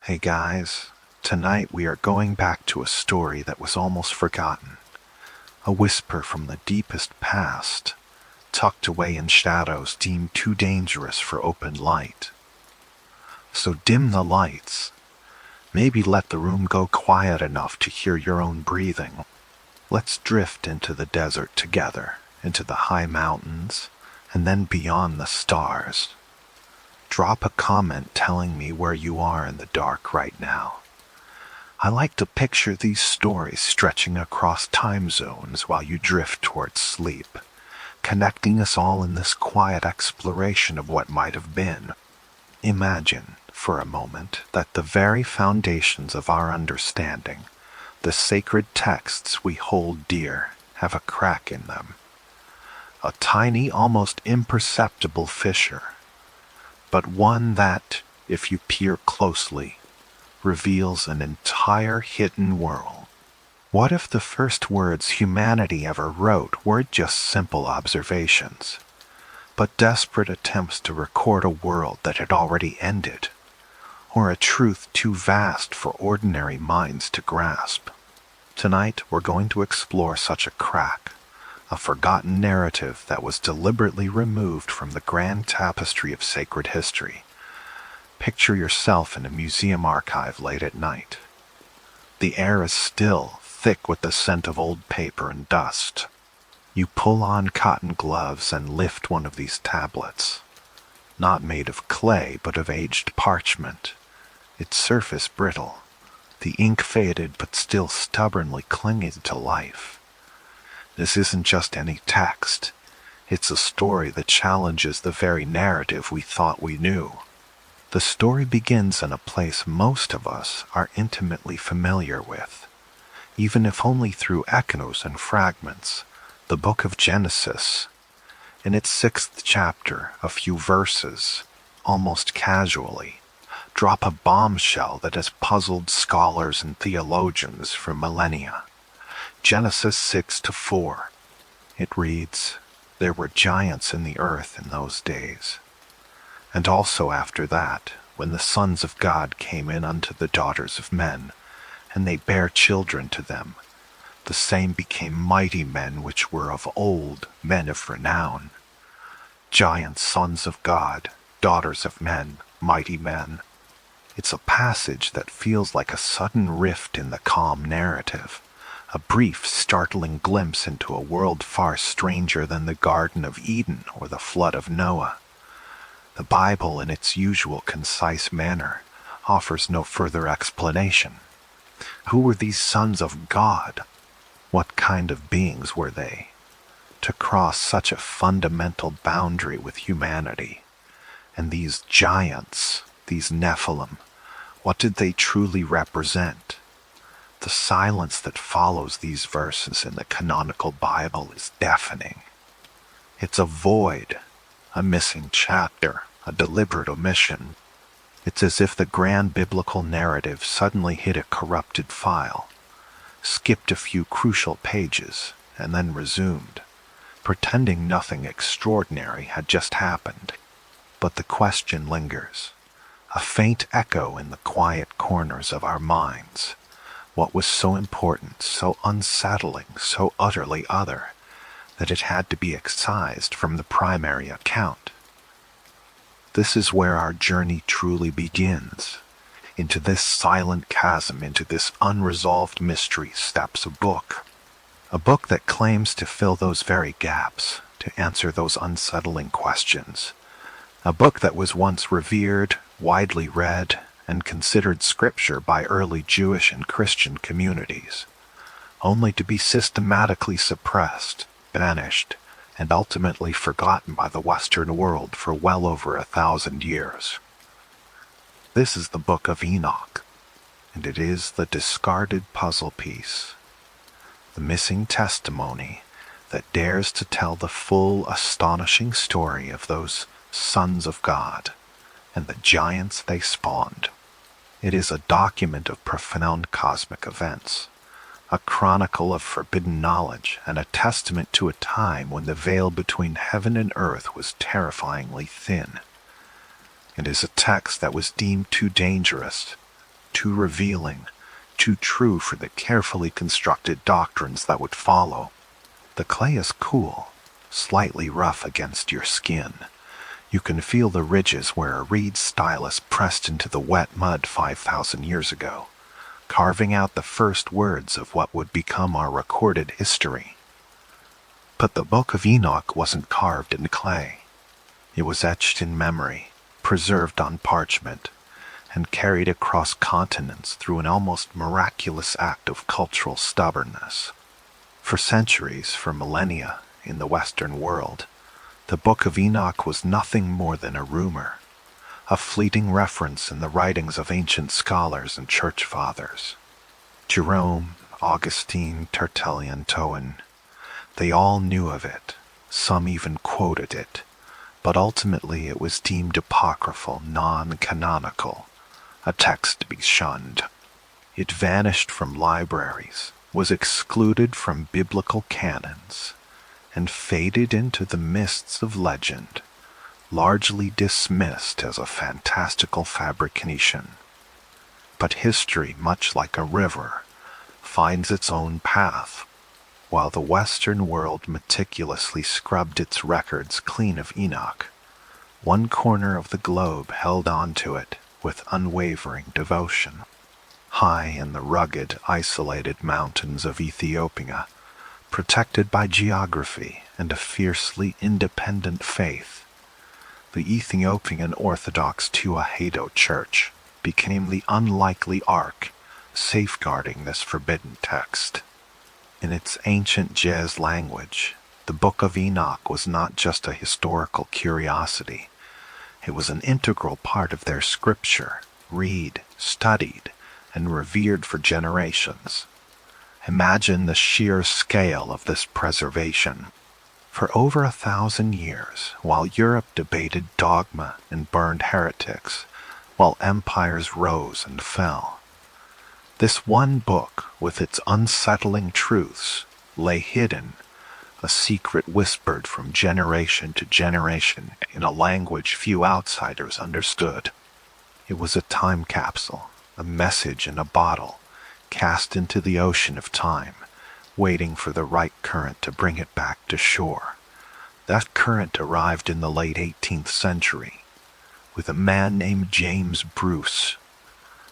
Hey guys, tonight we are going back to a story that was almost forgotten. A whisper from the deepest past, tucked away in shadows deemed too dangerous for open light. So dim the lights. Maybe let the room go quiet enough to hear your own breathing. Let's drift into the desert together, into the high mountains, and then beyond the stars. Drop a comment telling me where you are in the dark right now. I like to picture these stories stretching across time zones while you drift towards sleep, connecting us all in this quiet exploration of what might have been. Imagine, for a moment, that the very foundations of our understanding, the sacred texts we hold dear, have a crack in them. A tiny, almost imperceptible fissure, but one that, if you peer closely, reveals an entire hidden world. What if the first words humanity ever wrote weren't just simple observations, but desperate attempts to record a world that had already ended, or a truth too vast for ordinary minds to grasp? Tonight we're going to explore such a crack, a forgotten narrative that was deliberately removed from the grand tapestry of sacred history. Picture yourself in a museum archive late at night. The air is still, thick with the scent of old paper and dust. You pull on cotton gloves and lift one of these tablets. Not made of clay, but of aged parchment. Its surface brittle, the ink faded but still stubbornly clinging to life. This isn't just any text. It's a story that challenges the very narrative we thought we knew. The story begins in a place most of us are intimately familiar with, even if only through echoes and fragments. The Book of Genesis. In its 6th chapter, a few verses, almost casually, drop a bombshell that has puzzled scholars and theologians for millennia. Genesis 6-4. It reads, "There were giants in the earth in those days. And also after that, when the sons of God came in unto the daughters of men, and they bare children to them, the same became mighty men which were of old, men of renown." Giants, sons of God, daughters of men, mighty men. It's a passage that feels like a sudden rift in the calm narrative. A brief, startling glimpse into a world far stranger than the Garden of Eden or the flood of Noah. The Bible, in its usual concise manner, offers no further explanation. Who were these sons of God? What kind of beings were they? To cross such a fundamental boundary with humanity. And these giants, these Nephilim, what did they truly represent? The silence that follows these verses in the canonical Bible is deafening. It's a void, a missing chapter, a deliberate omission. It's as if the grand biblical narrative suddenly hit a corrupted file, skipped a few crucial pages, and then resumed, pretending nothing extraordinary had just happened. But the question lingers, a faint echo in the quiet corners of our minds. What was so important, so unsettling, so utterly other, that it had to be excised from the primary account? This is where our journey truly begins. Into this silent chasm, into this unresolved mystery steps a book. A book that claims to fill those very gaps, to answer those unsettling questions. A book that was once revered, widely read, and considered scripture by early Jewish and Christian communities, only to be systematically suppressed, banished, and ultimately forgotten by the Western world for well over 1,000 years. This is the Book of Enoch, and it is the discarded puzzle piece, the missing testimony that dares to tell the full, astonishing story of those sons of God and the giants they spawned. It is a document of profound cosmic events, a chronicle of forbidden knowledge, and a testament to a time when the veil between heaven and earth was terrifyingly thin. It is a text that was deemed too dangerous, too revealing, too true for the carefully constructed doctrines that would follow. The clay is cool, slightly rough against your skin. You can feel the ridges where a reed stylus pressed into the wet mud 5,000 years ago, carving out the first words of what would become our recorded history. But the Book of Enoch wasn't carved in clay. It was etched in memory, preserved on parchment, and carried across continents through an almost miraculous act of cultural stubbornness. For centuries, for millennia, in the Western world, the Book of Enoch was nothing more than a rumor, a fleeting reference in the writings of ancient scholars and church fathers. Jerome, Augustine, Tertullian, Tobin, they all knew of it, some even quoted it, but ultimately it was deemed apocryphal, non-canonical, a text to be shunned. It vanished from libraries, was excluded from biblical canons, and faded into the mists of legend, largely dismissed as a fantastical fabrication. But history, much like a river, finds its own path. While the Western world meticulously scrubbed its records clean of Enoch, one corner of the globe held on to it with unwavering devotion. High in the rugged, isolated mountains of Ethiopia, protected by geography and a fiercely independent faith, the Ethiopian Orthodox Tewahedo Church became the unlikely ark safeguarding this forbidden text. In its ancient Jez language, the Book of Enoch was not just a historical curiosity. It was an integral part of their scripture, read, studied, and revered for generations. Imagine the sheer scale of this preservation. For over 1,000 years, while Europe debated dogma and burned heretics, while empires rose and fell, this one book, with its unsettling truths, lay hidden, a secret whispered from generation to generation in a language few outsiders understood. It was a time capsule, a message in a bottle, cast into the ocean of time, waiting for the right current to bring it back to shore. That current arrived in the late 18th century, with a man named James Bruce,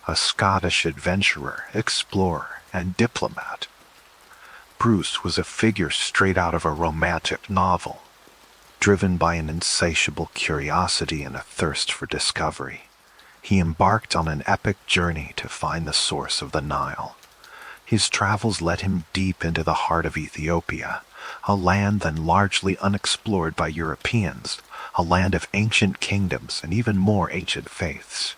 a Scottish adventurer, explorer, and diplomat. Bruce was a figure straight out of a romantic novel, driven by an insatiable curiosity and a thirst for discovery. He embarked on an epic journey to find the source of the Nile. His travels led him deep into the heart of Ethiopia, a land then largely unexplored by Europeans, a land of ancient kingdoms and even more ancient faiths.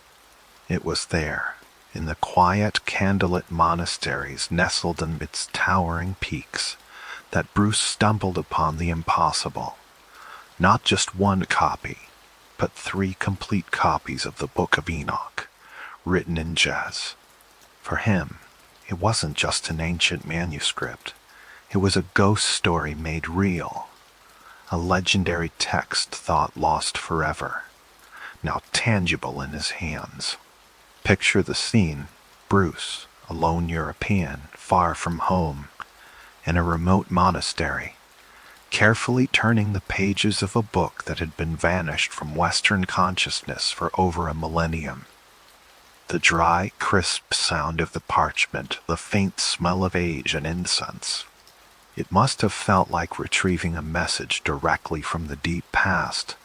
It was there, in the quiet, candlelit monasteries nestled amidst towering peaks, that Bruce stumbled upon the impossible. Not just one copy, but 3 complete copies of the Book of Enoch, written in Jez. For him, it wasn't just an ancient manuscript. It was a ghost story made real, a legendary text thought lost forever, now tangible in his hands. Picture the scene: Bruce, a lone European, far from home, in a remote monastery, carefully turning the pages of a book that had been vanished from Western consciousness for over a millennium. The dry, crisp sound of the parchment, the faint smell of age and incense. It must have felt like retrieving a message directly from the deep past,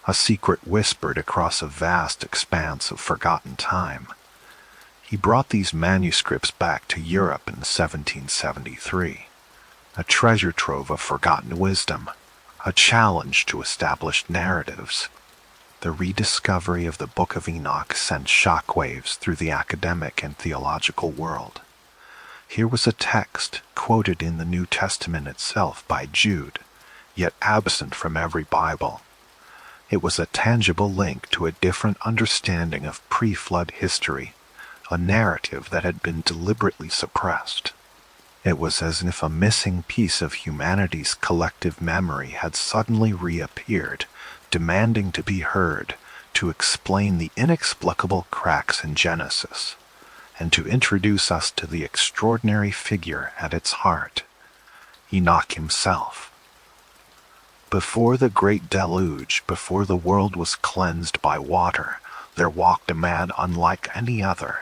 a secret whispered across a vast expanse of forgotten time. He brought these manuscripts back to Europe in 1773, a treasure trove of forgotten wisdom, a challenge to established narratives. The rediscovery of the Book of Enoch sent shockwaves through the academic and theological world. Here was a text quoted in the New Testament itself by Jude, yet absent from every Bible. It was a tangible link to a different understanding of pre-flood history, a narrative that had been deliberately suppressed. It was as if a missing piece of humanity's collective memory had suddenly reappeared, demanding to be heard, to explain the inexplicable cracks in Genesis, and to introduce us to the extraordinary figure at its heart, Enoch himself. Before the great deluge, before the world was cleansed by water, there walked a man unlike any other.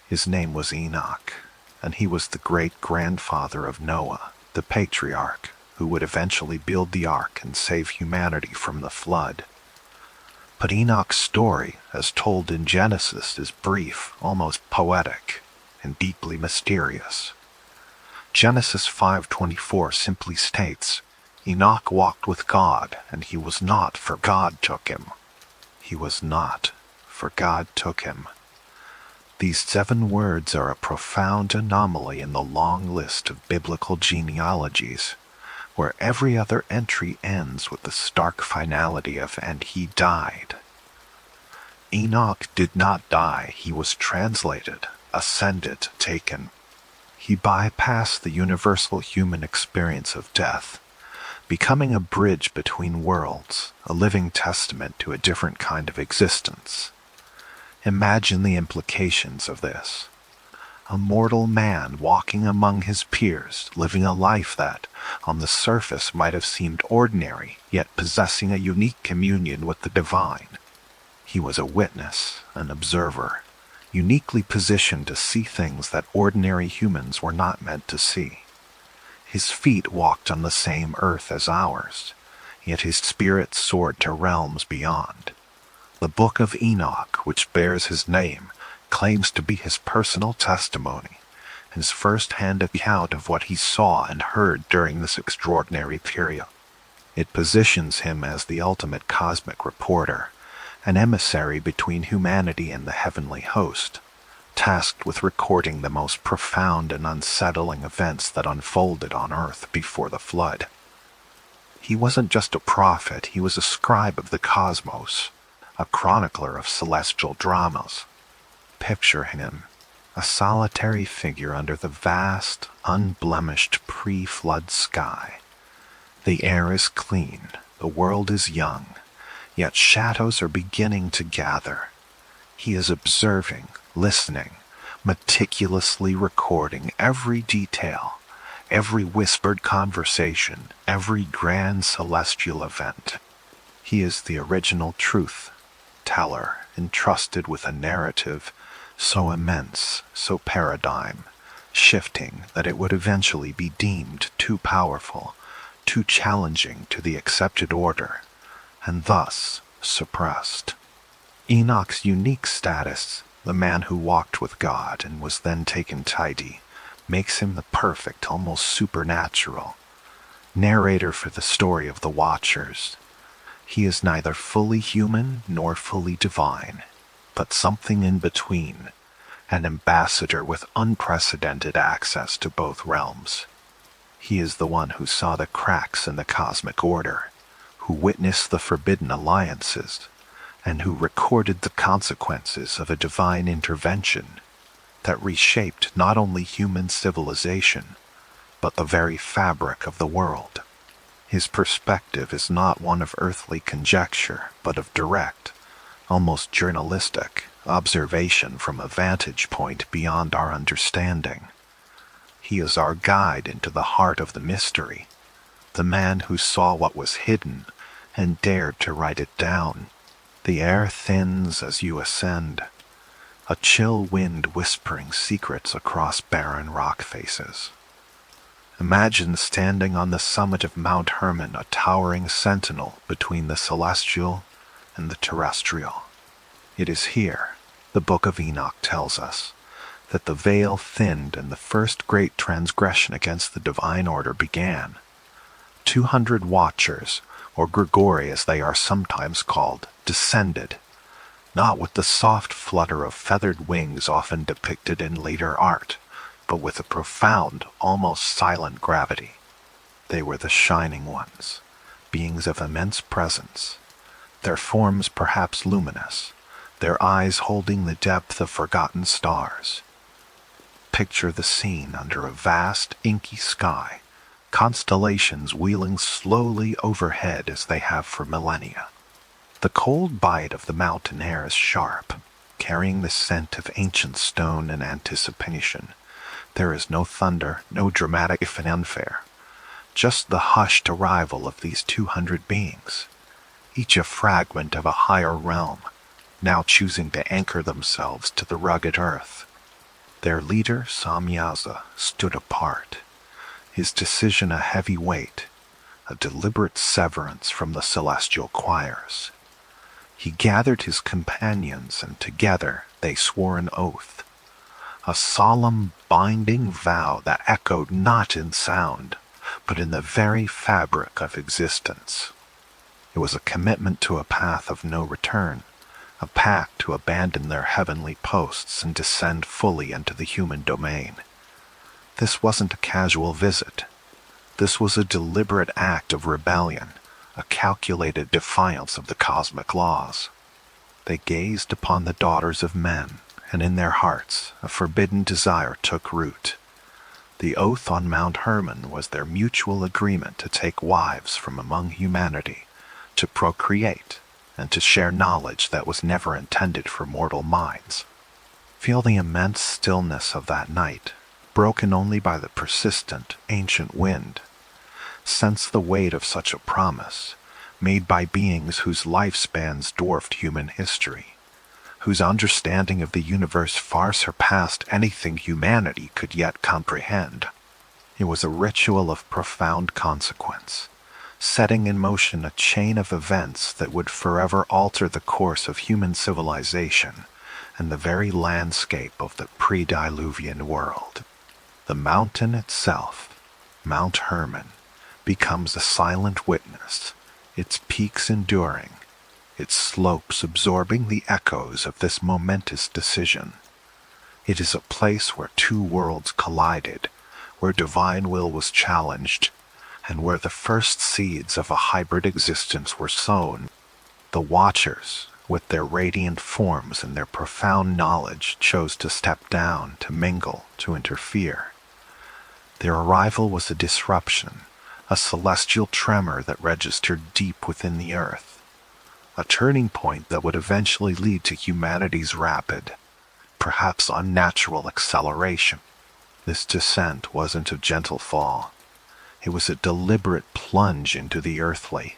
His name was Enoch, and he was the great-grandfather of Noah, the patriarch, who would eventually build the ark and save humanity from the flood. But Enoch's story, as told in Genesis, is brief, almost poetic, and deeply mysterious. Genesis 5:24 simply states, Enoch walked with God, and he was not, for God took him. He was not, for God took him. These 7 words are a profound anomaly in the long list of biblical genealogies, where every other entry ends with the stark finality of, and he died. Enoch did not die, he was translated, ascended, taken. He bypassed the universal human experience of death, becoming a bridge between worlds, a living testament to a different kind of existence. Imagine the implications of this. A mortal man walking among his peers, living a life that, on the surface, might have seemed ordinary, yet possessing a unique communion with the divine. He was a witness, an observer, uniquely positioned to see things that ordinary humans were not meant to see. His feet walked on the same earth as ours, yet his spirit soared to realms beyond. The Book of Enoch, which bears his name, claims to be his personal testimony, his first-hand account of what he saw and heard during this extraordinary period. It positions him as the ultimate cosmic reporter, an emissary between humanity and the heavenly host, tasked with recording the most profound and unsettling events that unfolded on earth before the flood. He wasn't just a prophet, he was a scribe of the cosmos, a chronicler of celestial dramas. Picture him, a solitary figure under the vast, unblemished pre-flood sky. The air is clean, the world is young, yet shadows are beginning to gather. He is observing, listening, meticulously recording every detail, every whispered conversation, every grand celestial event. He is the original truth teller, entrusted with a narrative so immense, so paradigm, shifting that it would eventually be deemed too powerful, too challenging to the accepted order, and thus suppressed. Enoch's unique status, the man who walked with God and was then taken tidy, makes him the perfect, almost supernatural narrator for the story of the Watchers. He is neither fully human nor fully divine, but something in between, an ambassador with unprecedented access to both realms. He is the one who saw the cracks in the cosmic order, who witnessed the forbidden alliances, and who recorded the consequences of a divine intervention that reshaped not only human civilization, but the very fabric of the world. His perspective is not one of earthly conjecture, but of direct, almost journalistic, observation from a vantage point beyond our understanding. He is our guide into the heart of the mystery, the man who saw what was hidden and dared to write it down. The air thins as you ascend, a chill wind whispering secrets across barren rock faces. Imagine standing on the summit of Mount Hermon, a towering sentinel between the celestial and the terrestrial. It is here, the Book of Enoch tells us, that the veil thinned and the first great transgression against the divine order began. 200 Watchers, or Grigori as they are sometimes called, descended, not with the soft flutter of feathered wings often depicted in later art, but with a profound, almost silent gravity. They were the shining ones, beings of immense presence, their forms perhaps luminous, their eyes holding the depth of forgotten stars. Picture the scene under a vast, inky sky, constellations wheeling slowly overhead as they have for millennia. The cold bite of the mountain air is sharp, carrying the scent of ancient stone and anticipation. There is no thunder, no dramatic fanfare, just the hushed arrival of these 200 beings, each a fragment of a higher realm, now choosing to anchor themselves to the rugged earth. Their leader, Samyaza, stood apart, his decision a heavy weight, a deliberate severance from the celestial choirs. He gathered his companions, and together they swore an oath, a solemn, binding vow that echoed not in sound, but in the very fabric of existence. It was a commitment to a path of no return, a pact to abandon their heavenly posts and descend fully into the human domain. This wasn't a casual visit. This was a deliberate act of rebellion, a calculated defiance of the cosmic laws. They gazed upon the daughters of men, and in their hearts a forbidden desire took root. The oath on Mount Hermon was their mutual agreement to take wives from among humanity, to procreate, and to share knowledge that was never intended for mortal minds. Feel the immense stillness of that night, broken only by the persistent, ancient wind. Sense the weight of such a promise, made by beings whose lifespans dwarfed human history, whose understanding of the universe far surpassed anything humanity could yet comprehend. It was a ritual of profound consequence, setting in motion a chain of events that would forever alter the course of human civilization and the very landscape of the pre-diluvian world. The mountain itself, Mount Hermon, becomes a silent witness, its peaks enduring, its slopes absorbing the echoes of this momentous decision. It is a place where two worlds collided, where divine will was challenged, and where the first seeds of a hybrid existence were sown. The Watchers, with their radiant forms and their profound knowledge, chose to step down, to mingle, to interfere. Their arrival was a disruption, a celestial tremor that registered deep within the earth, a turning point that would eventually lead to humanity's rapid, perhaps unnatural acceleration. This descent wasn't a gentle fall. It was a deliberate plunge into the earthly,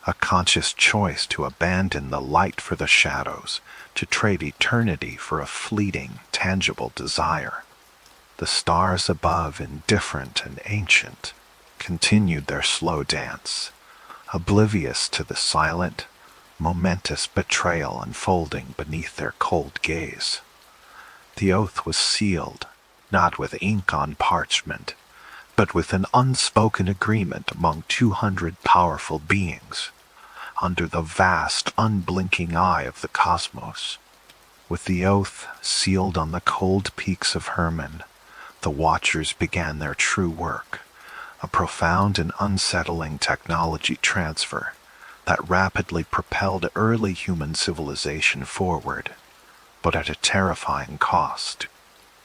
a conscious choice to abandon the light for the shadows, to trade eternity for a fleeting, tangible desire. The stars above, indifferent and ancient, continued their slow dance, oblivious to the silent, momentous betrayal unfolding beneath their cold gaze. The oath was sealed, not with ink on parchment, but with an unspoken agreement among 200 powerful beings, under the vast, unblinking eye of the cosmos. With the oath sealed on the cold peaks of Hermon, the Watchers began their true work, a profound and unsettling technology transfer that rapidly propelled early human civilization forward, but at a terrifying cost.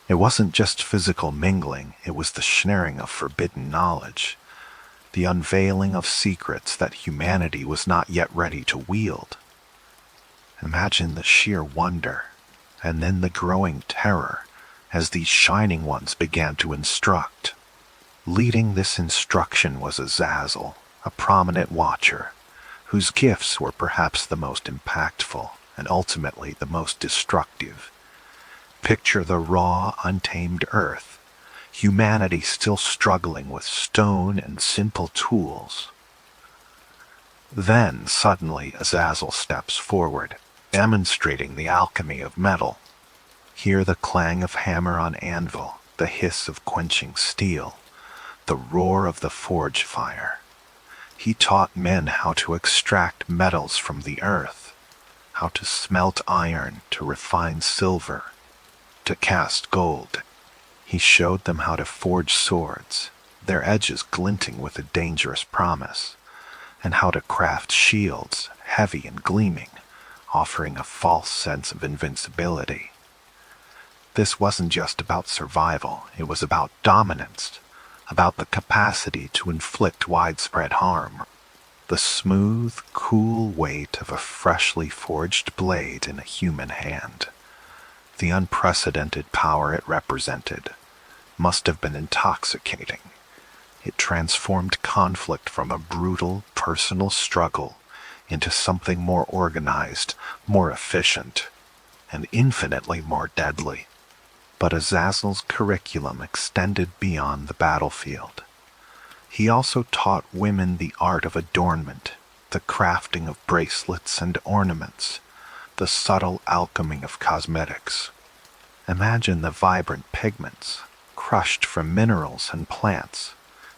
It wasn't just physical mingling, it was the sharing of forbidden knowledge, the unveiling of secrets that humanity was not yet ready to wield. Imagine the sheer wonder, and then the growing terror, as these shining ones began to instruct. Leading this instruction was Azazel, a prominent watcher, whose gifts were perhaps the most impactful and ultimately the most destructive. Picture the raw, untamed earth, humanity still struggling with stone and simple tools. Then, suddenly, Azazel steps forward, demonstrating the alchemy of metal. Hear the clang of hammer on anvil, the hiss of quenching steel, the roar of the forge fire. He taught men how to extract metals from the earth, how to smelt iron, to refine silver, to cast gold. He showed them how to forge swords, their edges glinting with a dangerous promise, and how to craft shields, heavy and gleaming, offering a false sense of invincibility. This wasn't just about survival, it was about dominance, about the capacity to inflict widespread harm. The smooth, cool weight of a freshly forged blade in a human hand. The unprecedented power it represented must have been intoxicating. It transformed conflict from a brutal, personal struggle into something more organized, more efficient, and infinitely more deadly. But Azazel's curriculum extended beyond the battlefield. He also taught women the art of adornment, the crafting of bracelets and ornaments, the subtle alchemy of cosmetics. Imagine the vibrant pigments, crushed from minerals and plants,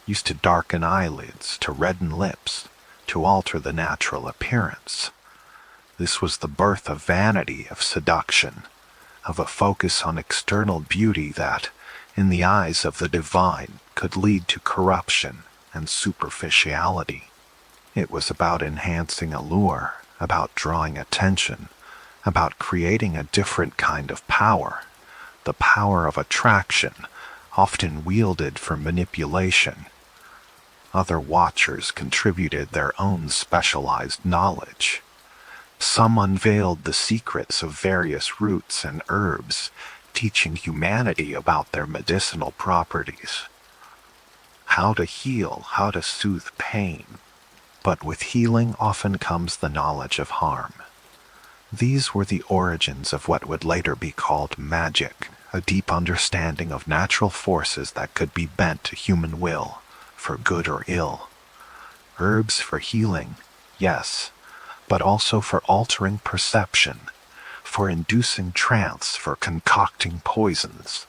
used to darken eyelids, to redden lips, to alter the natural appearance. This was the birth of vanity, of seduction, of a focus on external beauty that, in the eyes of the divine, could lead to corruption and superficiality. It was about enhancing allure, about drawing attention, about creating a different kind of power, the power of attraction, often wielded for manipulation. Other watchers contributed their own specialized knowledge. Some unveiled the secrets of various roots and herbs, teaching humanity about their medicinal properties. How to heal, how to soothe pain. But with healing often comes the knowledge of harm. These were the origins of what would later be called magic, a deep understanding of natural forces that could be bent to human will, for good or ill. Herbs for healing, yes, but also for altering perception, for inducing trance, for concocting poisons.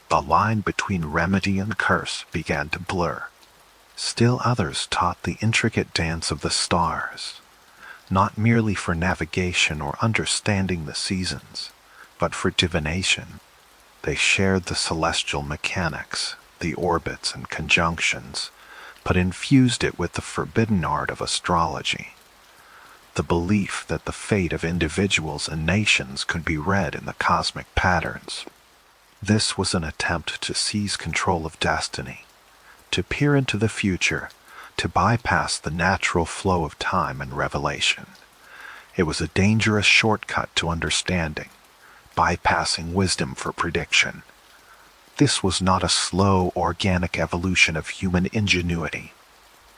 The line between remedy and curse began to blur. Still others taught the intricate dance of the stars, not merely for navigation or understanding the seasons, but for divination. They shared the celestial mechanics, the orbits and conjunctions, but infused it with the forbidden art of astrology. The belief that the fate of individuals and nations could be read in the cosmic patterns. This was an attempt to seize control of destiny, to peer into the future, to bypass the natural flow of time and revelation. It was a dangerous shortcut to understanding, bypassing wisdom for prediction. This was not a slow, organic evolution of human ingenuity.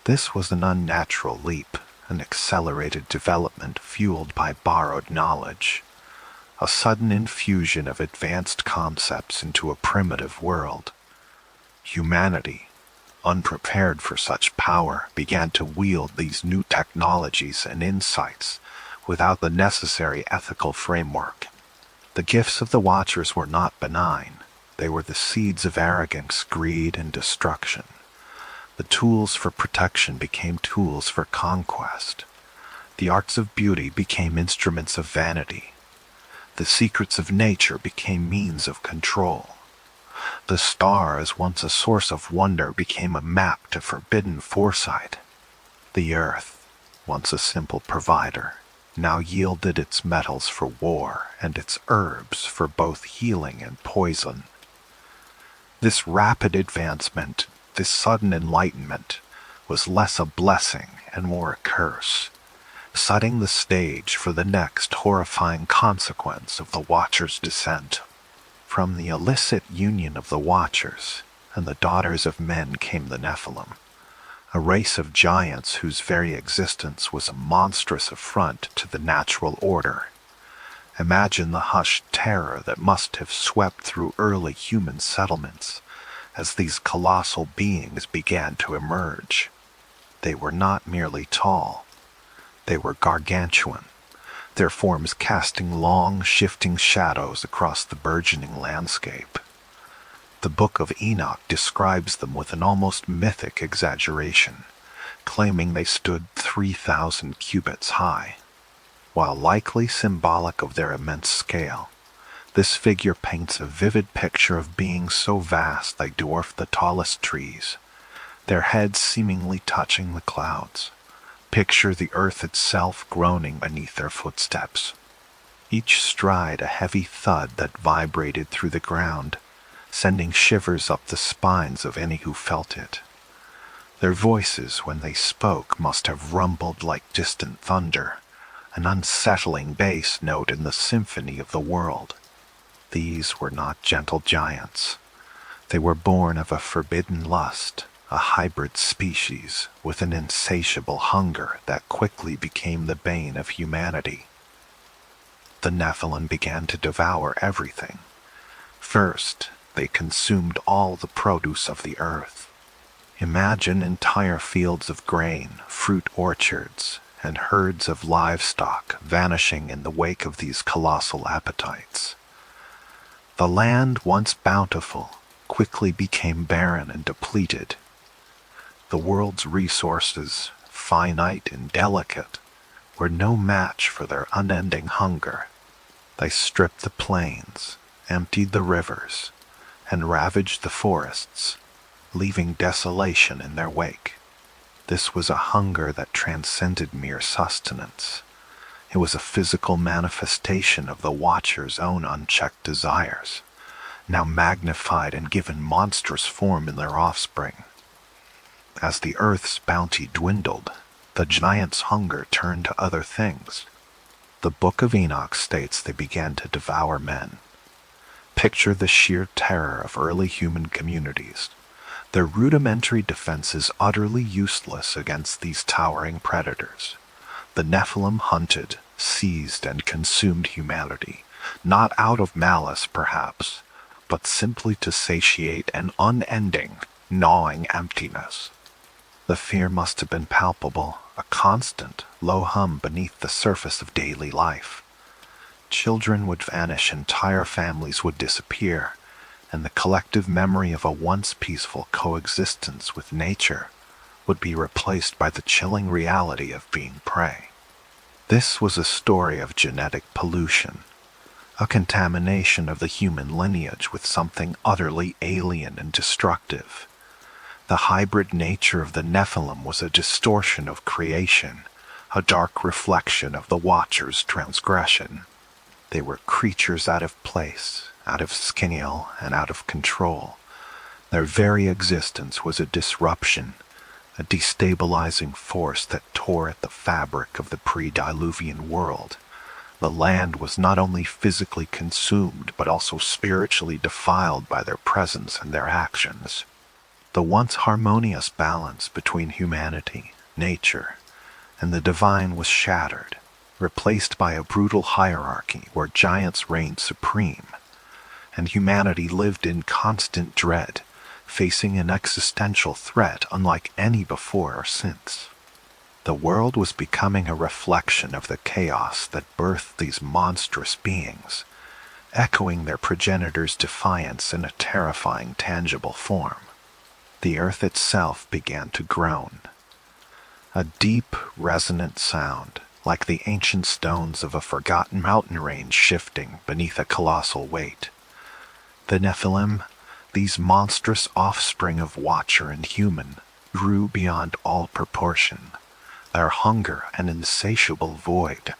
This was an unnatural leap, an accelerated development fueled by borrowed knowledge, a sudden infusion of advanced concepts into a primitive world. Humanity, unprepared for such power, began to wield these new technologies and insights without the necessary ethical framework. The gifts of the Watchers were not benign. They were the seeds of arrogance, greed, and destruction. The tools for protection became tools for conquest. The arts of beauty became instruments of vanity. The secrets of nature became means of control. The star, as once a source of wonder, became a map to forbidden foresight. The earth, once a simple provider, now yielded its metals for war and its herbs for both healing and poison. This rapid advancement, this sudden enlightenment, was less a blessing and more a curse, setting the stage for the next horrifying consequence of the Watchers' descent. From the illicit union of the Watchers and the daughters of men came the Nephilim, a race of giants whose very existence was a monstrous affront to the natural order. Imagine the hushed terror that must have swept through early human settlements as these colossal beings began to emerge. They were not merely tall. They were gargantuan, their forms casting long, shifting shadows across the burgeoning landscape. The Book of Enoch describes them with an almost mythic exaggeration, claiming they stood 3,000 cubits high. While likely symbolic of their immense scale, this figure paints a vivid picture of beings so vast they dwarf the tallest trees, their heads seemingly touching the clouds. Picture the earth itself groaning beneath their footsteps. Each stride a heavy thud that vibrated through the ground, sending shivers up the spines of any who felt it. Their voices, when they spoke, must have rumbled like distant thunder, an unsettling bass note in the symphony of the world. These were not gentle giants. They were born of a forbidden lust, a hybrid species with an insatiable hunger that quickly became the bane of humanity. The Nephilim began to devour everything. First, they consumed all the produce of the earth. Imagine entire fields of grain, fruit orchards, and herds of livestock vanishing in the wake of these colossal appetites. The land, once bountiful, quickly became barren and depleted. The world's resources, finite and delicate, were no match for their unending hunger. They stripped the plains, emptied the rivers, and ravaged the forests, leaving desolation in their wake. This was a hunger that transcended mere sustenance. It was a physical manifestation of the Watcher's own unchecked desires, now magnified and given monstrous form in their offspring. As the earth's bounty dwindled, the giants' hunger turned to other things. The Book of Enoch states they began to devour men. Picture the sheer terror of early human communities. Their rudimentary defenses utterly useless against these towering predators. The Nephilim hunted, seized, and consumed humanity, not out of malice perhaps, but simply to satiate an unending, gnawing emptiness. The fear must have been palpable, a constant, low hum beneath the surface of daily life. Children would vanish, entire families would disappear, and the collective memory of a once peaceful coexistence with nature would be replaced by the chilling reality of being prey. This was a story of genetic pollution, a contamination of the human lineage with something utterly alien and destructive. The hybrid nature of the Nephilim was a distortion of creation, a dark reflection of the Watcher's transgression. They were creatures out of place, out of scale, and out of control. Their very existence was a disruption, a destabilizing force that tore at the fabric of the pre-Diluvian world. The land was not only physically consumed, but also spiritually defiled by their presence and their actions. The once harmonious balance between humanity, nature, and the divine was shattered, replaced by a brutal hierarchy where giants reigned supreme, and humanity lived in constant dread, facing an existential threat unlike any before or since. The world was becoming a reflection of the chaos that birthed these monstrous beings, echoing their progenitors' defiance in a terrifying, tangible form. The earth itself began to groan. A deep, resonant sound, like the ancient stones of a forgotten mountain range shifting beneath a colossal weight. The Nephilim, these monstrous offspring of Watcher and human, grew beyond all proportion. Their hunger an insatiable void.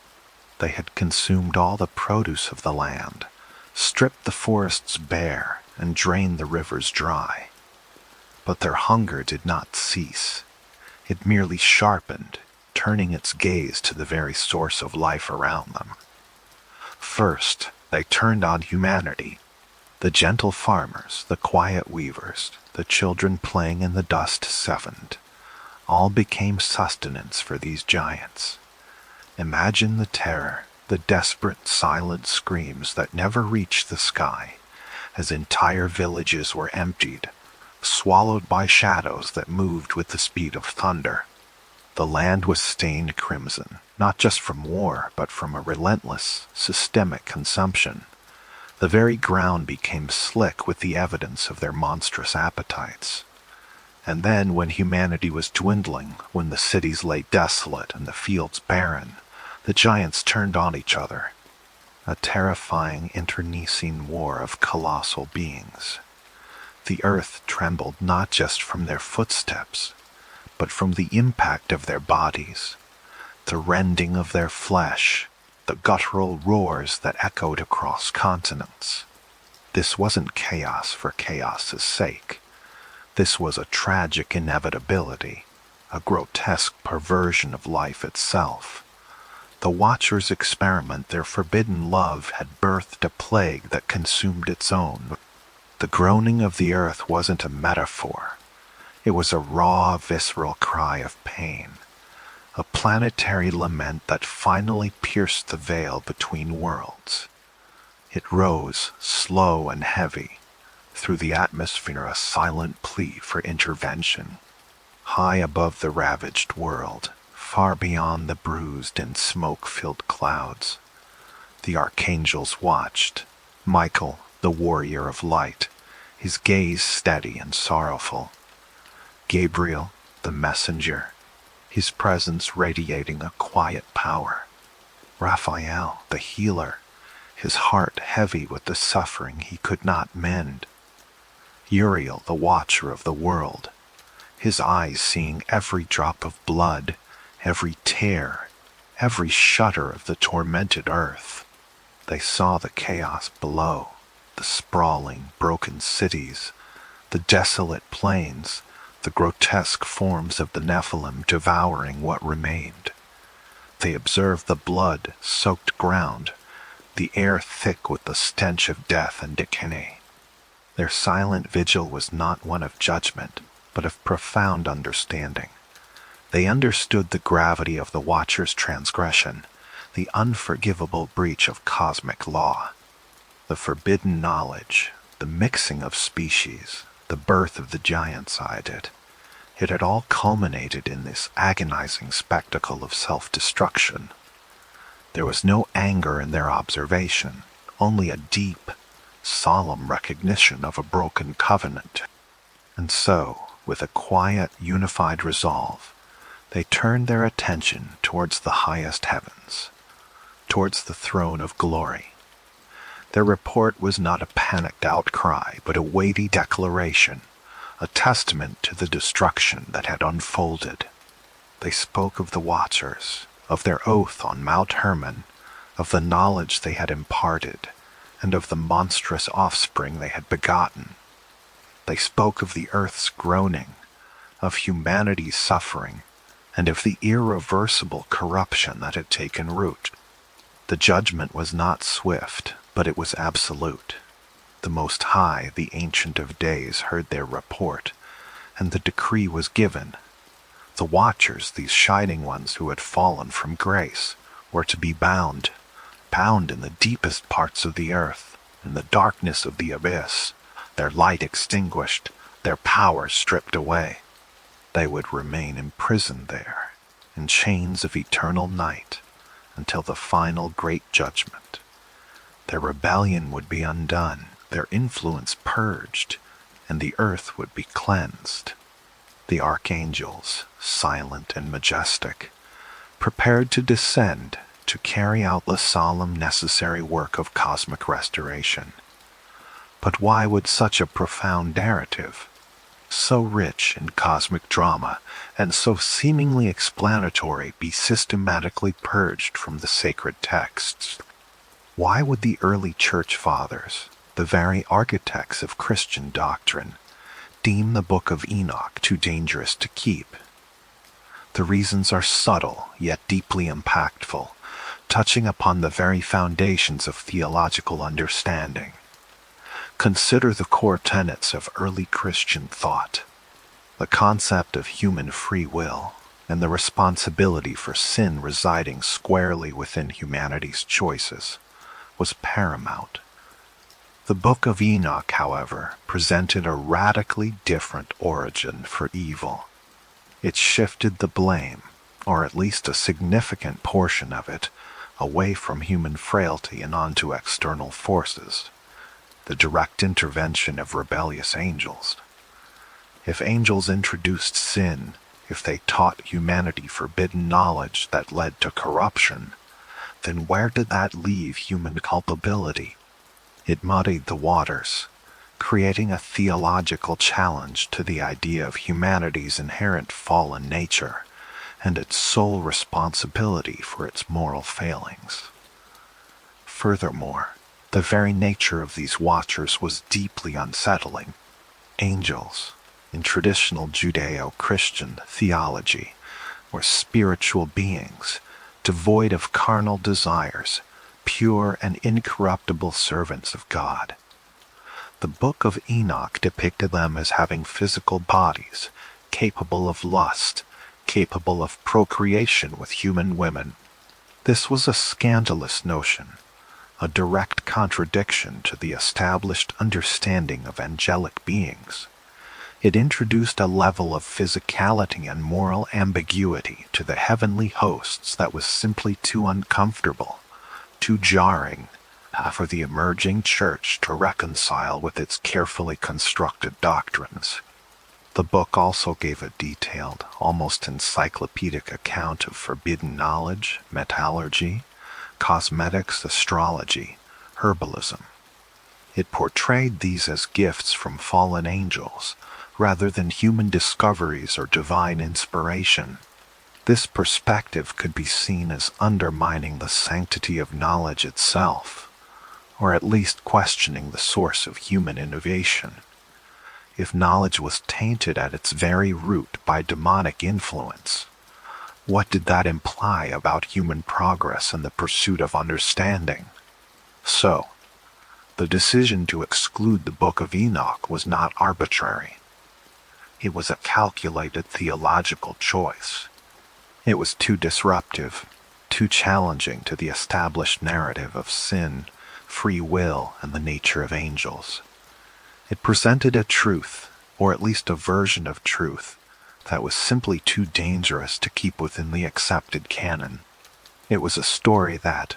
They had consumed all the produce of the land, stripped the forests bare, and drained the rivers dry. But their hunger did not cease. It merely sharpened, turning its gaze to the very source of life around them. First, they turned on humanity. The gentle farmers, the quiet weavers, the children playing in the dust sevened, all became sustenance for these giants. Imagine the terror, the desperate, silent screams that never reached the sky, as entire villages were emptied, swallowed by shadows that moved with the speed of thunder. The land was stained crimson, not just from war, but from a relentless, systemic consumption. The very ground became slick with the evidence of their monstrous appetites. And then, when humanity was dwindling, when the cities lay desolate and the fields barren, the giants turned on each other. A terrifying internecine war of colossal beings. The earth trembled not just from their footsteps, but from the impact of their bodies, the rending of their flesh, the guttural roars that echoed across continents. This wasn't chaos for chaos's sake. This was a tragic inevitability, a grotesque perversion of life itself. The Watchers' experiment, their forbidden love, had birthed a plague that consumed its own. The groaning of the earth wasn't a metaphor. It was a raw, visceral cry of pain, a planetary lament that finally pierced the veil between worlds. It rose, slow and heavy, through the atmosphere, a silent plea for intervention. High above the ravaged world, far beyond the bruised and smoke-filled clouds, the archangels watched. Michael, the warrior of light, his gaze steady and sorrowful. Gabriel, the messenger, his presence radiating a quiet power. Raphael, the healer, his heart heavy with the suffering he could not mend. Uriel, the watcher of the world, his eyes seeing every drop of blood, every tear, every shudder of the tormented earth. They saw the chaos below, the sprawling, broken cities, the desolate plains, the grotesque forms of the Nephilim devouring what remained. They observed the blood-soaked ground, the air thick with the stench of death and decay. Their silent vigil was not one of judgment, but of profound understanding. They understood the gravity of the Watcher's transgression, the unforgivable breach of cosmic law. The forbidden knowledge, the mixing of species, the birth of the giant-side, it had all culminated in this agonizing spectacle of self-destruction. There was no anger in their observation, only a deep, solemn recognition of a broken covenant. And so, with a quiet, unified resolve, they turned their attention towards the highest heavens, towards the throne of glory. Their report was not a panicked outcry, but a weighty declaration, a testament to the destruction that had unfolded. They spoke of the Watchers, of their oath on Mount Hermon, of the knowledge they had imparted, and of the monstrous offspring they had begotten. They spoke of the earth's groaning, of humanity's suffering, and of the irreversible corruption that had taken root. The judgment was not swift, but it was absolute. The Most High, the Ancient of Days, heard their report, and the decree was given. The Watchers, these shining ones who had fallen from grace, were to be bound in the deepest parts of the earth, in the darkness of the abyss, their light extinguished, their power stripped away. They would remain imprisoned there, in chains of eternal night, until the final great judgment. Their rebellion would be undone, their influence purged, and the earth would be cleansed. The archangels, silent and majestic, prepared to descend to carry out the solemn necessary work of cosmic restoration. But why would such a profound narrative, so rich in cosmic drama and so seemingly explanatory, be systematically purged from the sacred texts? Why would the early church fathers, the very architects of Christian doctrine, deem the Book of Enoch too dangerous to keep? The reasons are subtle yet deeply impactful, touching upon the very foundations of theological understanding. Consider the core tenets of early Christian thought. The concept of human free will and the responsibility for sin residing squarely within humanity's choices was paramount. The Book of Enoch, however, presented a radically different origin for evil. It shifted the blame, or at least a significant portion of it, away from human frailty and onto external forces, the direct intervention of rebellious angels. If angels introduced sin, if they taught humanity forbidden knowledge that led to corruption, then where did that leave human culpability? It muddied the waters, creating a theological challenge to the idea of humanity's inherent fallen nature and its sole responsibility for its moral failings. Furthermore, the very nature of these watchers was deeply unsettling. Angels, in traditional Judeo-Christian theology, were spiritual beings, devoid of carnal desires, pure and incorruptible servants of God. The Book of Enoch depicted them as having physical bodies, capable of lust, capable of procreation with human women. This was a scandalous notion, a direct contradiction to the established understanding of angelic beings. It introduced a level of physicality and moral ambiguity to the heavenly hosts that was simply too uncomfortable, too jarring, for the emerging church to reconcile with its carefully constructed doctrines. The book also gave a detailed, almost encyclopedic account of forbidden knowledge, metallurgy, cosmetics, astrology, herbalism. It portrayed these as gifts from fallen angels, rather than human discoveries or divine inspiration. This perspective could be seen as undermining the sanctity of knowledge itself, or at least questioning the source of human innovation. If knowledge was tainted at its very root by demonic influence, what did that imply about human progress and the pursuit of understanding? So, the decision to exclude the Book of Enoch was not arbitrary. It was a calculated theological choice. It was too disruptive, too challenging to the established narrative of sin, free will, and the nature of angels. It presented a truth, or at least a version of truth, that was simply too dangerous to keep within the accepted canon. It was a story that,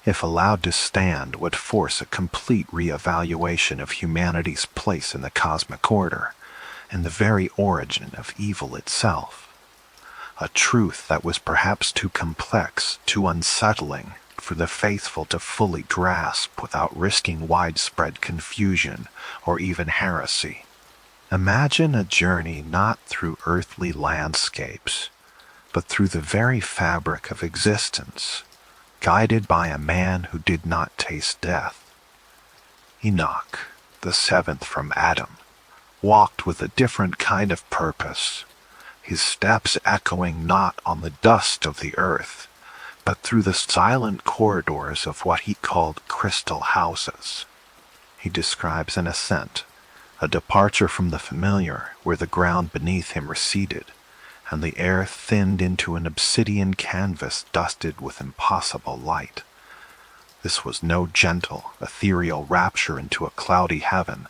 if allowed to stand, would force a complete re-evaluation of humanity's place in the cosmic order and the very origin of evil itself. A truth that was perhaps too complex, too unsettling, for the faithful to fully grasp without risking widespread confusion or even heresy. Imagine a journey not through earthly landscapes, but through the very fabric of existence, guided by a man who did not taste death. Enoch, the seventh from Adam, walked with a different kind of purpose, his steps echoing not on the dust of the earth, but through the silent corridors of what he called crystal houses. He describes an ascent, a departure from the familiar, where the ground beneath him receded, and the air thinned into an obsidian canvas dusted with impossible light. This was no gentle, ethereal rapture into a cloudy heaven,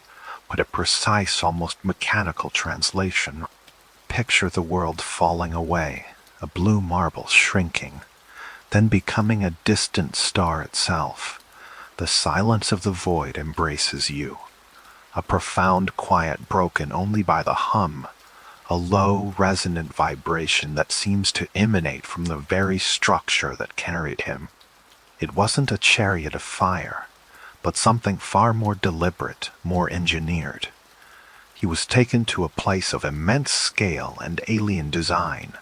but a precise, almost mechanical translation. Picture the world falling away, a blue marble shrinking, then becoming a distant star itself. The silence of the void embraces you, a profound quiet broken only by the hum, a low, resonant vibration that seems to emanate from the very structure that carried him. It wasn't a chariot of fire, but something far more deliberate, more engineered. He was taken to a place of immense scale and alien design,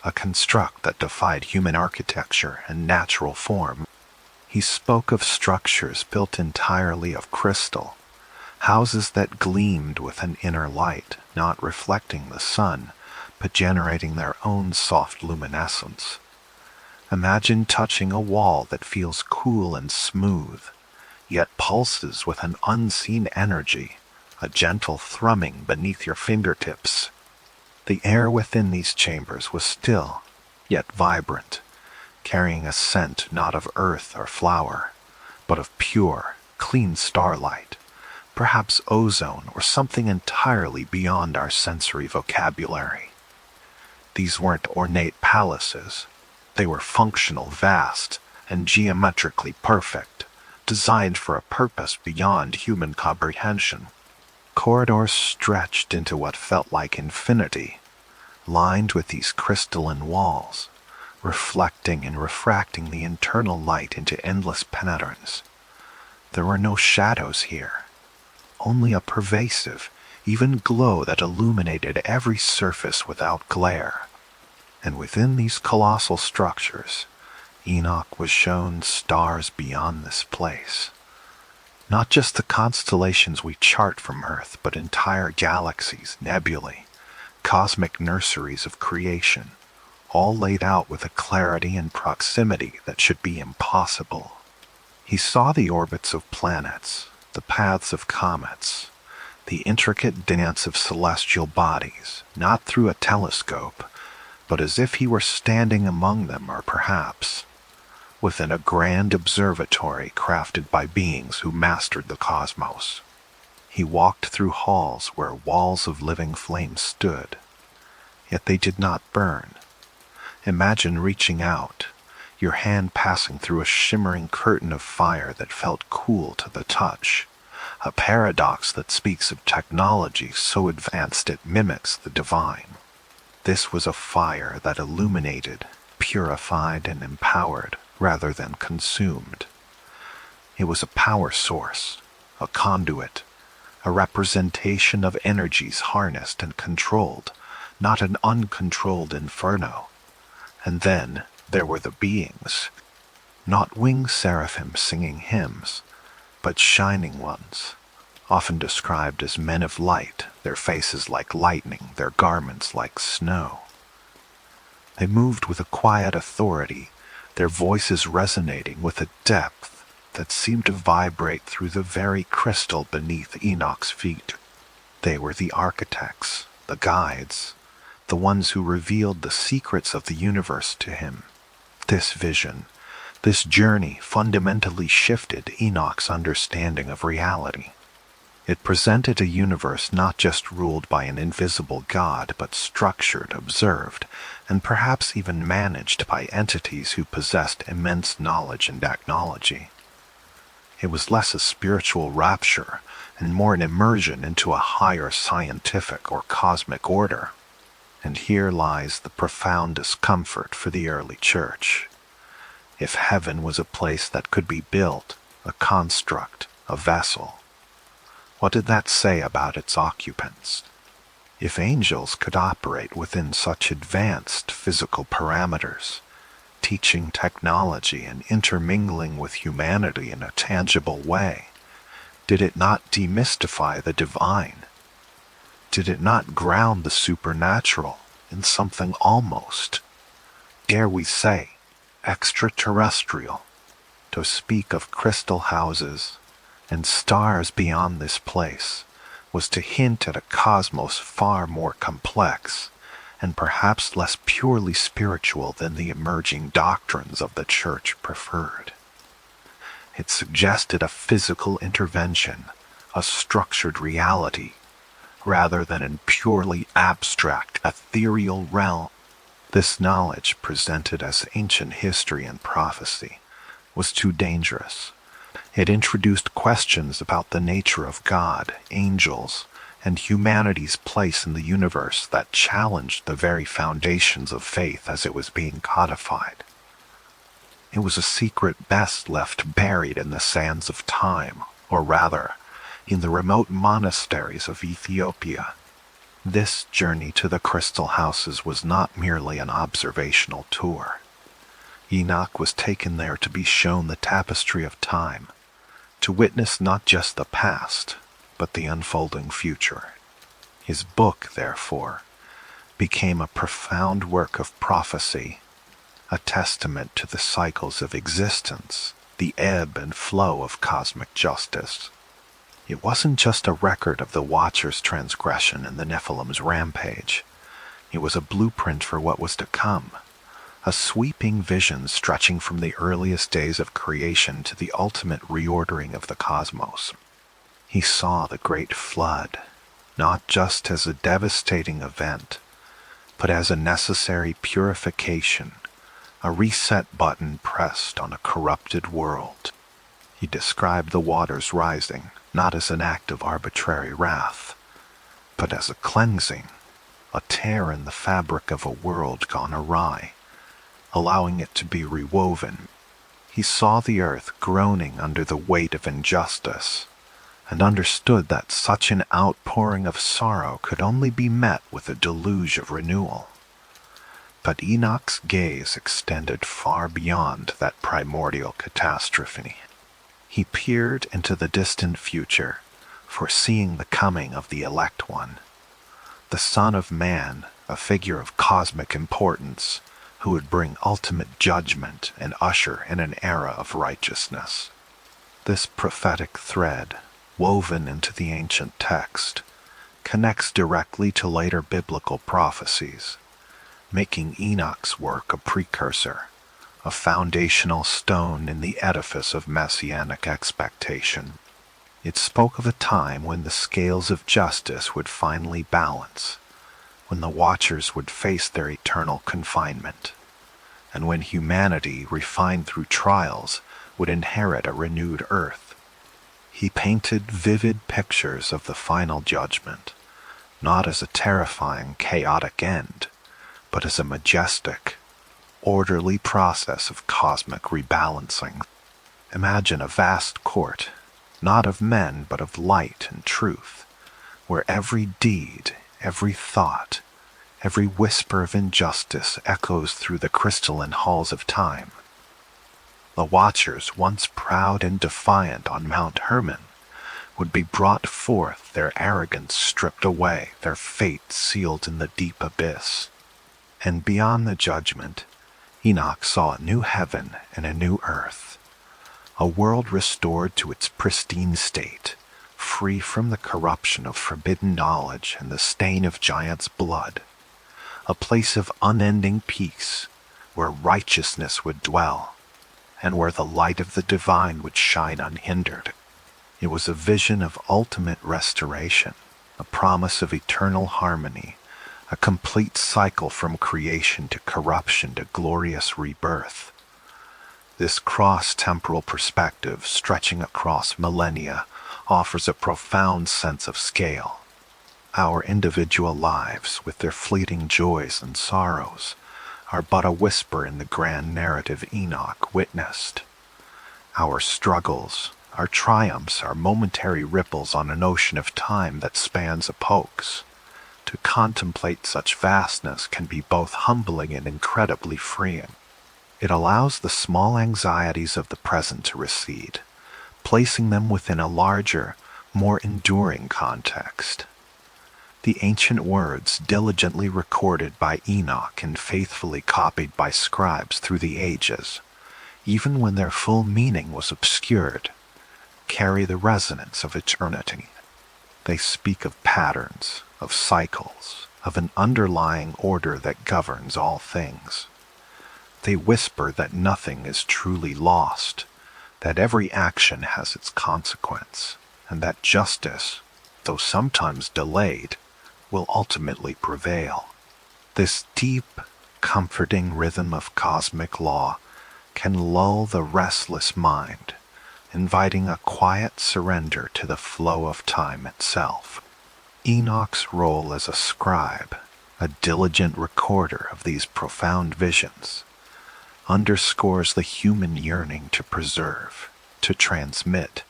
a construct that defied human architecture and natural form. He spoke of structures built entirely of crystal, houses that gleamed with an inner light, not reflecting the sun, but generating their own soft luminescence. Imagine touching a wall that feels cool and smooth, yet pulses with an unseen energy, a gentle thrumming beneath your fingertips. The air within these chambers was still, yet vibrant, carrying a scent not of earth or flower, but of pure, clean starlight, perhaps ozone or something entirely beyond our sensory vocabulary. These weren't ornate palaces. They were functional, vast, and geometrically perfect, designed for a purpose beyond human comprehension. Corridors stretched into what felt like infinity, lined with these crystalline walls, reflecting and refracting the internal light into endless patterns. There were no shadows here, only a pervasive, even glow that illuminated every surface without glare. And within these colossal structures, Enoch was shown stars beyond this place. Not just the constellations we chart from Earth, but entire galaxies, nebulae, cosmic nurseries of creation, all laid out with a clarity and proximity that should be impossible. He saw the orbits of planets, the paths of comets, the intricate dance of celestial bodies, not through a telescope, but as if he were standing among them, or perhaps within a grand observatory crafted by beings who mastered the cosmos. He walked through halls where walls of living flame stood, yet they did not burn. Imagine reaching out, your hand passing through a shimmering curtain of fire that felt cool to the touch, a paradox that speaks of technology so advanced it mimics the divine. This was a fire that illuminated, purified, and empowered rather than consumed. It was a power source, a conduit, a representation of energies harnessed and controlled, not an uncontrolled inferno. And then there were the beings, not winged seraphim singing hymns, but shining ones, often described as men of light, their faces like lightning, their garments like snow. They moved with a quiet authority, their voices resonating with a depth that seemed to vibrate through the very crystal beneath Enoch's feet. They were the architects, the guides, the ones who revealed the secrets of the universe to him. This vision, this journey fundamentally shifted Enoch's understanding of reality. It presented a universe not just ruled by an invisible God, but structured, observed, and perhaps even managed by entities who possessed immense knowledge and technology. It was less a spiritual rapture and more an immersion into a higher scientific or cosmic order. And here lies the profound discomfort for the early church. If heaven was a place that could be built, a construct, a vessel, what did that say about its occupants? If angels could operate within such advanced physical parameters, teaching technology and intermingling with humanity in a tangible way, did it not demystify the divine? Did it not ground the supernatural in something almost, dare we say, extraterrestrial? To speak of crystal houses and stars beyond this place was to hint at a cosmos far more complex and perhaps less purely spiritual than the emerging doctrines of the church preferred. It suggested a physical intervention, a structured reality, rather than in purely abstract, ethereal realm. This knowledge, presented as ancient history and prophecy, was too dangerous. It introduced questions about the nature of God, angels, and humanity's place in the universe that challenged the very foundations of faith as it was being codified. It was a secret best left buried in the sands of time, or rather, in the remote monasteries of Ethiopia. This journey to the crystal houses was not merely an observational tour. Enoch was taken there to be shown the tapestry of time, to witness not just the past, but the unfolding future. His book, therefore, became a profound work of prophecy, a testament to the cycles of existence, the ebb and flow of cosmic justice. It wasn't just a record of the Watcher's transgression and the Nephilim's rampage. It was a blueprint for what was to come, a sweeping vision stretching from the earliest days of creation to the ultimate reordering of the cosmos. He saw the Great Flood, not just as a devastating event, but as a necessary purification, a reset button pressed on a corrupted world. He described the waters rising not as an act of arbitrary wrath, but as a cleansing, a tear in the fabric of a world gone awry, allowing it to be rewoven. He saw the earth groaning under the weight of injustice, and understood that such an outpouring of sorrow could only be met with a deluge of renewal. But Enoch's gaze extended far beyond that primordial catastrophe. He peered into the distant future, foreseeing the coming of the elect one, the Son of Man, a figure of cosmic importance, who would bring ultimate judgment and usher in an era of righteousness. This prophetic thread, woven into the ancient text, connects directly to later biblical prophecies, making Enoch's work a precursor, a foundational stone in the edifice of messianic expectation. It spoke of a time when the scales of justice would finally balance, when the watchers would face their eternal confinement, and when humanity, refined through trials, would inherit a renewed earth. He painted vivid pictures of the final judgment, not as a terrifying, chaotic end, but as a majestic, orderly process of cosmic rebalancing. Imagine a vast court, not of men but of light and truth, where every deed, every thought, every whisper of injustice echoes through the crystalline halls of time. The watchers, once proud and defiant on Mount Hermon, would be brought forth, their arrogance stripped away, their fate sealed in the deep abyss. And beyond the judgment, Enoch saw a new heaven and a new earth, a world restored to its pristine state, free from the corruption of forbidden knowledge and the stain of giants' blood, a place of unending peace, where righteousness would dwell, and where the light of the divine would shine unhindered. It was a vision of ultimate restoration, a promise of eternal harmony, a complete cycle from creation to corruption to glorious rebirth. This cross-temporal perspective, stretching across millennia, offers a profound sense of scale. Our individual lives, with their fleeting joys and sorrows, are but a whisper in the grand narrative Enoch witnessed. Our struggles, our triumphs, are momentary ripples on an ocean of time that spans epochs. To contemplate such vastness can be both humbling and incredibly freeing. It allows the small anxieties of the present to recede, placing them within a larger, more enduring context. The ancient words, diligently recorded by Enoch and faithfully copied by scribes through the ages, even when their full meaning was obscured, carry the resonance of eternity. They speak of patterns, of cycles, of an underlying order that governs all things. They whisper that nothing is truly lost, that every action has its consequence, and that justice, though sometimes delayed, will ultimately prevail. This deep, comforting rhythm of cosmic law can lull the restless mind, inviting a quiet surrender to the flow of time itself. Enoch's role as a scribe, a diligent recorder of these profound visions, underscores the human yearning to preserve, to transmit,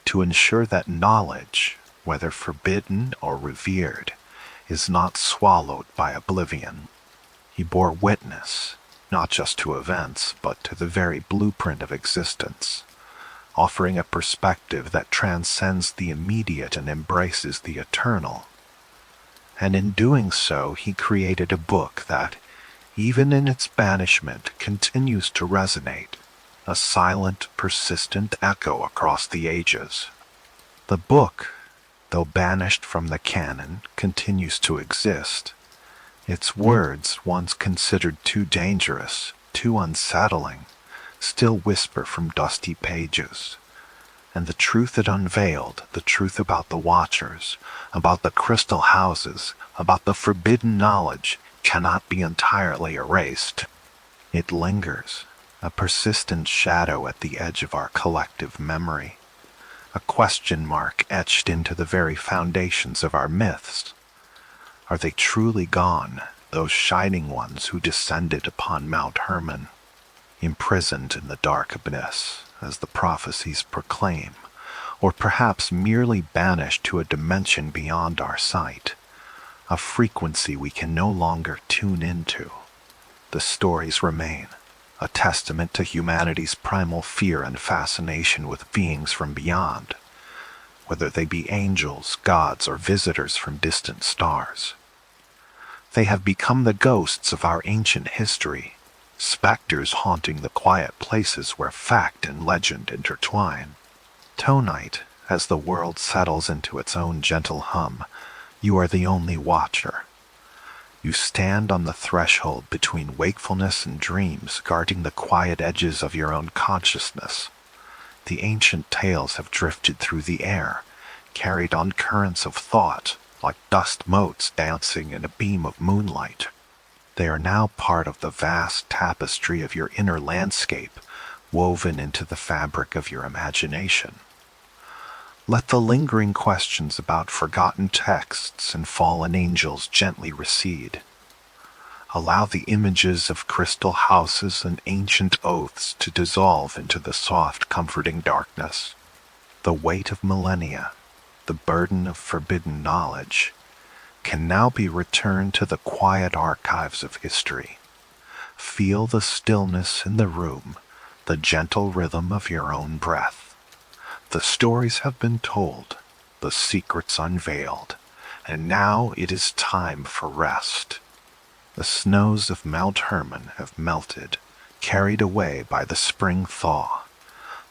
to ensure that knowledge, whether forbidden or revered, is not swallowed by oblivion. He bore witness, not just to events, but to the very blueprint of existence, offering a perspective that transcends the immediate and embraces the eternal. And in doing so, he created a book that, even in its banishment, continues to resonate, a silent, persistent echo across the ages. The book, though banished from the canon, continues to exist. Its words, once considered too dangerous, too unsettling, still whisper from dusty pages. And the truth it unveiled, the truth about the watchers, about the crystal houses, about the forbidden knowledge, cannot be entirely erased. It lingers, a persistent shadow at the edge of our collective memory, a question mark etched into the very foundations of our myths. Are they truly gone, those shining ones who descended upon Mount Hermon, imprisoned in the dark abyss, as the prophecies proclaim, or perhaps merely banished to a dimension beyond our sight, a frequency we can no longer tune into? The stories remain, a testament to humanity's primal fear and fascination with beings from beyond, whether they be angels, gods, or visitors from distant stars. They have become the ghosts of our ancient history, specters haunting the quiet places where fact and legend intertwine. Tonight, as the world settles into its own gentle hum, you are the only watcher. You stand on the threshold between wakefulness and dreams, guarding the quiet edges of your own consciousness. The ancient tales have drifted through the air, carried on currents of thought, like dust motes dancing in a beam of moonlight. They are now part of the vast tapestry of your inner landscape, woven into the fabric of your imagination. Let the lingering questions about forgotten texts and fallen angels gently recede. Allow the images of crystal houses and ancient oaths to dissolve into the soft, comforting darkness. The weight of millennia, the burden of forbidden knowledge, can now be returned to the quiet archives of history. Feel the stillness in the room, the gentle rhythm of your own breath. The stories have been told, the secrets unveiled, and now it is time for rest. The snows of Mount Hermon have melted, carried away by the spring thaw,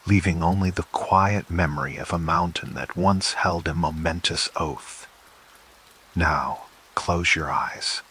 leaving only the quiet memory of a mountain that once held a momentous oath. Now, close your eyes,